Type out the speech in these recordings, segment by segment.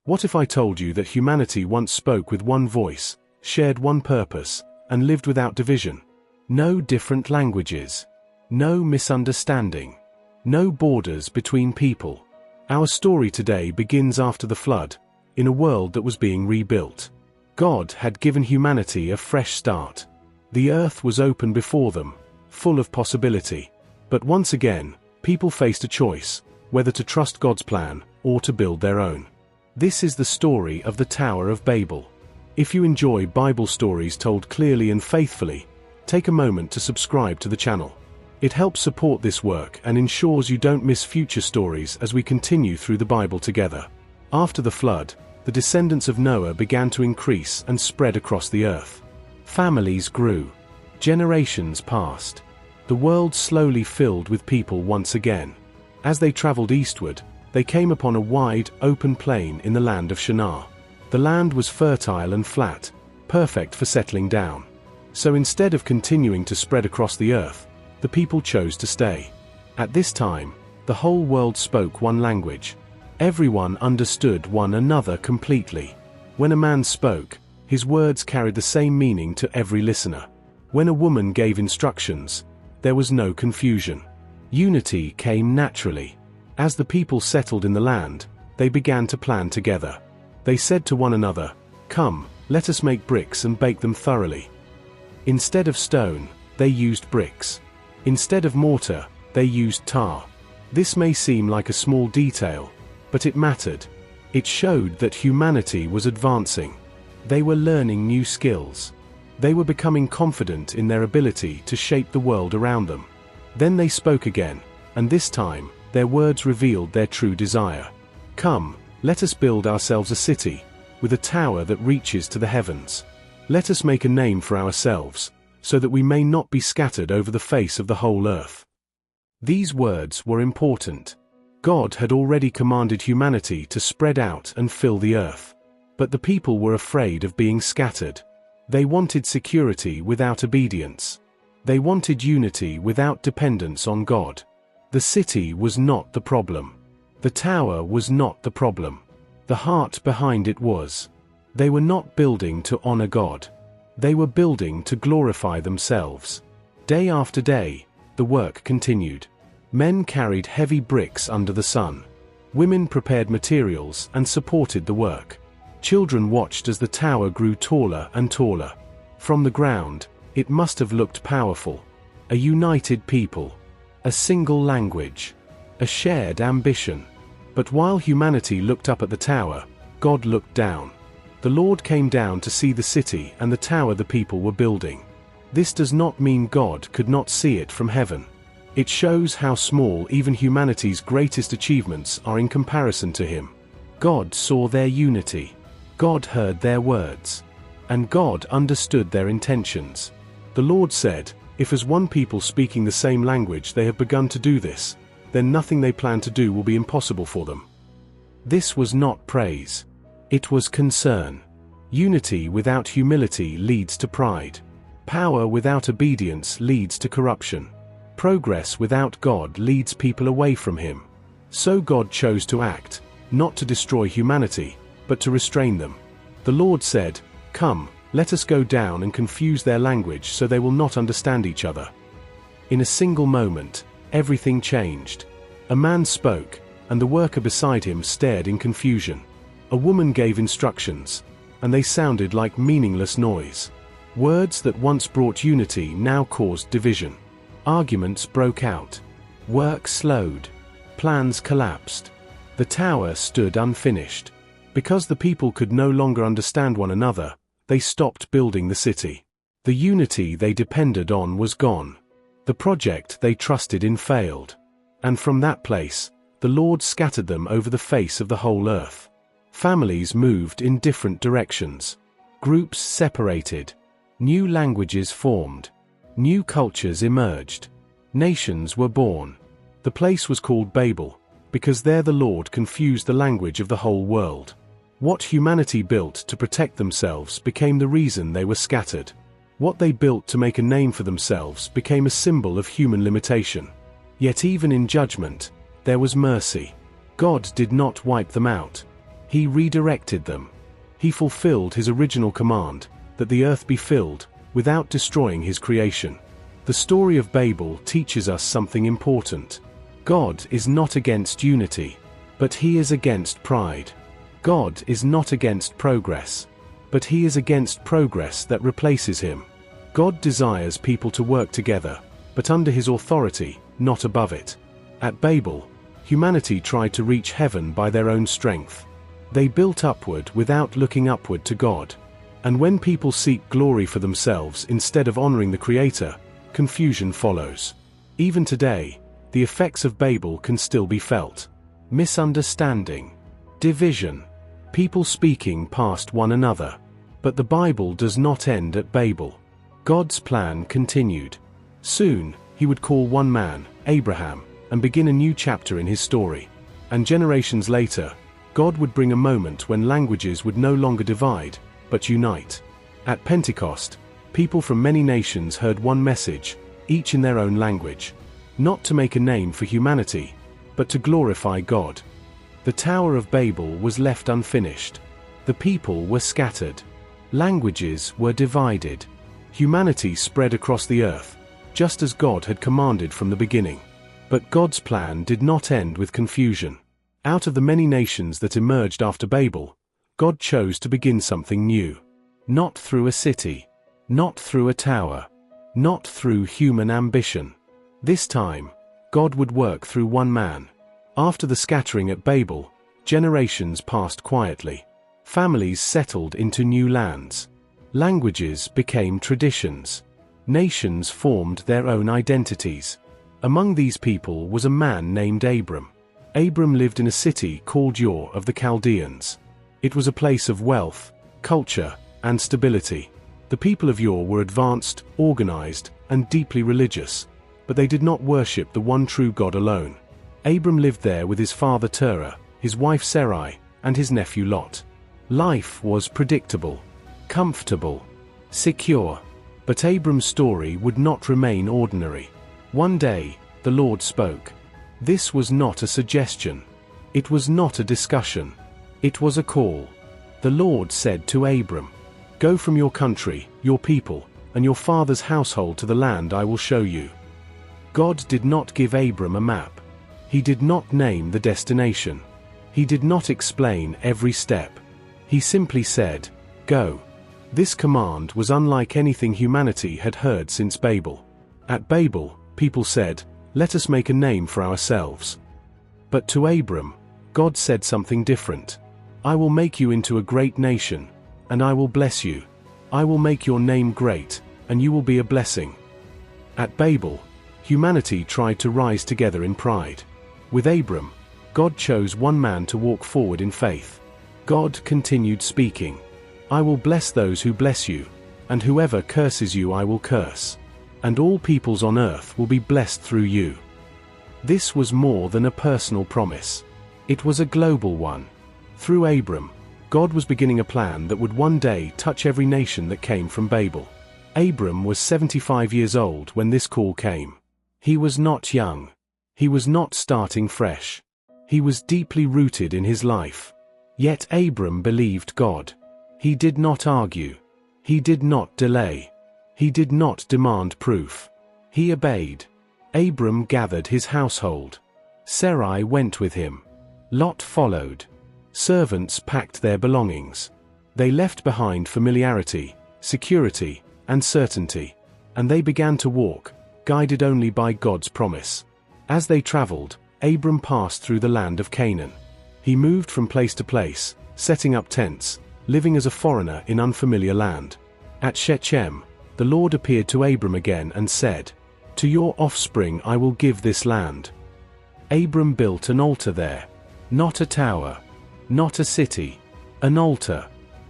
What if I told you that humanity once spoke with one voice, shared one purpose, and lived without division? No different languages. No misunderstanding. No borders between people. Our story today begins after the flood, in a world that was being rebuilt. God had given humanity a fresh start. The earth was open before them, full of possibility. But once again, people faced a choice, whether to trust God's plan or to build their own. This is the story of the Tower of Babel. If you enjoy Bible stories told clearly and faithfully, take a moment to subscribe to the channel. It helps support this work and ensures you don't miss future stories as we continue through the Bible together. After the flood, the descendants of Noah began to increase and spread across the earth. Families grew. Generations passed. The world slowly filled with people once again. As they traveled eastward, they came upon a wide, open plain in the land of Shinar. The land was fertile and flat, perfect for settling down. So instead of continuing to spread across the earth, the people chose to stay. At this time, the whole world spoke one language. Everyone understood one another completely. When a man spoke, his words carried the same meaning to every listener. When a woman gave instructions, there was no confusion. Unity came naturally. As the people settled in the land, they began to plan together. They said to one another, "Come, let us make bricks and bake them thoroughly." Instead of stone, they used bricks. Instead of mortar, they used tar. This may seem like a small detail, but it mattered. It showed that humanity was advancing. They were learning new skills. They were becoming confident in their ability to shape the world around them. Then they spoke again, and this time, their words revealed their true desire. "Come, let us build ourselves a city, with a tower that reaches to the heavens. Let us make a name for ourselves, so that we may not be scattered over the face of the whole earth." These words were important. God had already commanded humanity to spread out and fill the earth. But the people were afraid of being scattered. They wanted security without obedience. They wanted unity without dependence on God. The city was not the problem. The tower was not the problem. The heart behind it was. They were not building to honor God. They were building to glorify themselves. Day after day, the work continued. Men carried heavy bricks under the sun. Women prepared materials and supported the work. Children watched as the tower grew taller and taller. From the ground, it must have looked powerful. A united people. A single language. A shared ambition. But while humanity looked up at the tower, God looked down. The Lord came down to see the city and the tower the people were building. This does not mean God could not see it from heaven. It shows how small even humanity's greatest achievements are in comparison to Him. God saw their unity. God heard their words. And God understood their intentions. The Lord said, "If as one people speaking the same language they have begun to do this, then nothing they plan to do will be impossible for them." This was not praise. It was concern. Unity without humility leads to pride. Power without obedience leads to corruption. Progress without God leads people away from Him. So God chose to act, not to destroy humanity, but to restrain them. The Lord said, "Come, let us go down and confuse their language so they will not understand each other." In a single moment, everything changed. A man spoke, and the worker beside him stared in confusion. A woman gave instructions, and they sounded like meaningless noise. Words that once brought unity now caused division. Arguments broke out. Work slowed. Plans collapsed. The tower stood unfinished. Because the people could no longer understand one another, they stopped building the city. The unity they depended on was gone. The project they trusted in failed. And from that place, the Lord scattered them over the face of the whole earth. Families moved in different directions. Groups separated. New languages formed. New cultures emerged. Nations were born. The place was called Babel, because there the Lord confused the language of the whole world. What humanity built to protect themselves became the reason they were scattered. What they built to make a name for themselves became a symbol of human limitation. Yet even in judgment, there was mercy. God did not wipe them out. He redirected them. He fulfilled his original command, that the earth be filled, without destroying his creation. The story of Babel teaches us something important. God is not against unity, but he is against pride. God is not against progress, but he is against progress that replaces him. God desires people to work together, but under his authority, not above it. At Babel, humanity tried to reach heaven by their own strength. They built upward without looking upward to God. And when people seek glory for themselves instead of honoring the Creator, confusion follows. Even today, the effects of Babel can still be felt. Misunderstanding, division, people speaking past one another. But the Bible does not end at Babel. God's plan continued. Soon, he would call one man, Abraham, and begin a new chapter in his story. And generations later, God would bring a moment when languages would no longer divide, but unite. At Pentecost, people from many nations heard one message, each in their own language. Not to make a name for humanity, but to glorify God. The Tower of Babel was left unfinished. The people were scattered. Languages were divided. Humanity spread across the earth, just as God had commanded from the beginning. But God's plan did not end with confusion. Out of the many nations that emerged after Babel, God chose to begin something new. Not through a city, not through a tower, not through human ambition. This time, God would work through one man. After the scattering at Babel, generations passed quietly. Families settled into new lands. Languages became traditions. Nations formed their own identities. Among these people was a man named Abram. Abram lived in a city called Ur of the Chaldeans. It was a place of wealth, culture, and stability. The people of Ur were advanced, organized, and deeply religious, but they did not worship the one true God alone. Abram lived there with his father Terah, his wife Sarai, and his nephew Lot. Life was predictable, comfortable, secure. But Abram's story would not remain ordinary. One day, the Lord spoke. This was not a suggestion. It was not a discussion. It was a call. The Lord said to Abram, "Go from your country, your people, and your father's household to the land I will show you." God did not give Abram a map. He did not name the destination. He did not explain every step. He simply said, "Go." This command was unlike anything humanity had heard since Babel. At Babel, people said, "Let us make a name for ourselves." But to Abram, God said something different. "I will make you into a great nation, and I will bless you. I will make your name great, and you will be a blessing." At Babel, humanity tried to rise together in pride. With Abram, God chose one man to walk forward in faith. God continued speaking. "I will bless those who bless you, and whoever curses you I will curse. And all peoples on earth will be blessed through you." This was more than a personal promise. It was a global one. Through Abram, God was beginning a plan that would one day touch every nation that came from Babel. Abram was 75 years old when this call came. He was not young. He was not starting fresh. He was deeply rooted in his life. Yet Abram believed God. He did not argue. He did not delay. He did not demand proof. He obeyed. Abram gathered his household. Sarai went with him. Lot followed. Servants packed their belongings. They left behind familiarity, security, and certainty, and they began to walk, guided only by God's promise. As they traveled, Abram passed through the land of Canaan. He moved from place to place, setting up tents, living as a foreigner in unfamiliar land. At Shechem, the Lord appeared to Abram again and said, "To your offspring I will give this land." Abram built an altar there. Not a tower, not a city, an altar.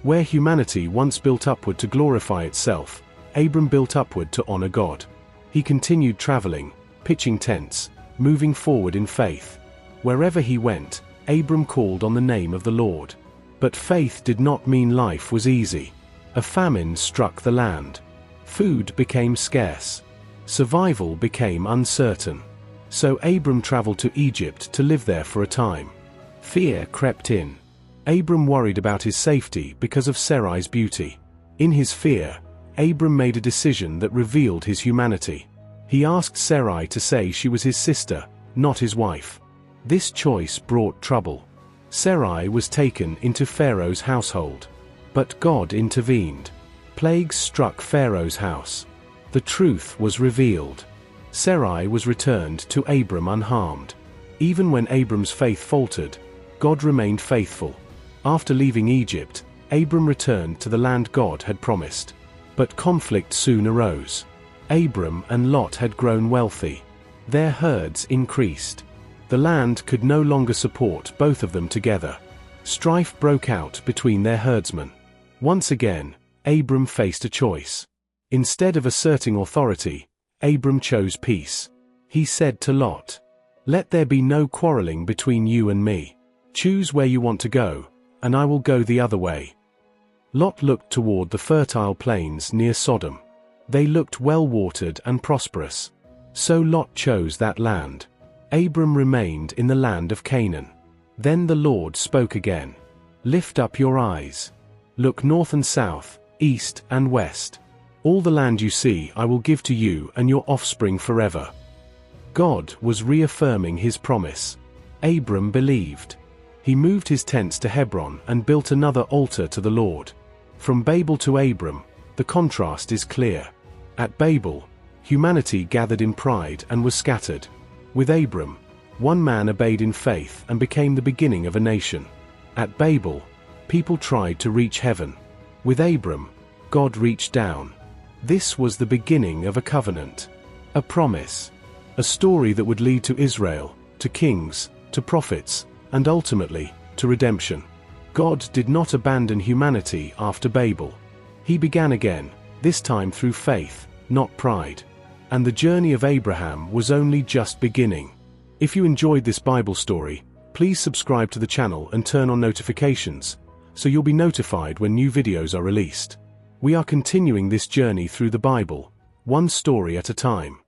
Where humanity once built upward to glorify itself, Abram built upward to honor God. He continued traveling, pitching tents, moving forward in faith. Wherever he went, Abram called on the name of the Lord. But faith did not mean life was easy. A famine struck the land. Food became scarce. Survival became uncertain. So Abram traveled to Egypt to live there for a time. Fear crept in. Abram worried about his safety because of Sarai's beauty. In his fear, Abram made a decision that revealed his humanity. He asked Sarai to say she was his sister, not his wife. This choice brought trouble. Sarai was taken into Pharaoh's household. But God intervened. Plagues struck Pharaoh's house. The truth was revealed. Sarai was returned to Abram unharmed. Even when Abram's faith faltered, God remained faithful. After leaving Egypt, Abram returned to the land God had promised. But conflict soon arose. Abram and Lot had grown wealthy. Their herds increased. The land could no longer support both of them together. Strife broke out between their herdsmen. Once again, Abram faced a choice. Instead of asserting authority, Abram chose peace. He said to Lot, "Let there be no quarreling between you and me. Choose where you want to go, and I will go the other way." Lot looked toward the fertile plains near Sodom. They looked well-watered and prosperous. So Lot chose that land. Abram remained in the land of Canaan. Then the Lord spoke again. "Lift up your eyes. Look north and south, east and west. All the land you see I will give to you and your offspring forever." God was reaffirming his promise. Abram believed. He moved his tents to Hebron and built another altar to the Lord. From Babel to Abram, the contrast is clear. At Babel, humanity gathered in pride and was scattered. With Abram, one man obeyed in faith and became the beginning of a nation. At Babel, people tried to reach heaven. With Abram, God reached down. This was the beginning of a covenant, a promise, a story that would lead to Israel, to kings, to prophets, and ultimately, to redemption. God did not abandon humanity after Babel. He began again, this time through faith, not pride. And the journey of Abraham was only just beginning. If you enjoyed this Bible story, please subscribe to the channel and turn on notifications, so you'll be notified when new videos are released. We are continuing this journey through the Bible, one story at a time.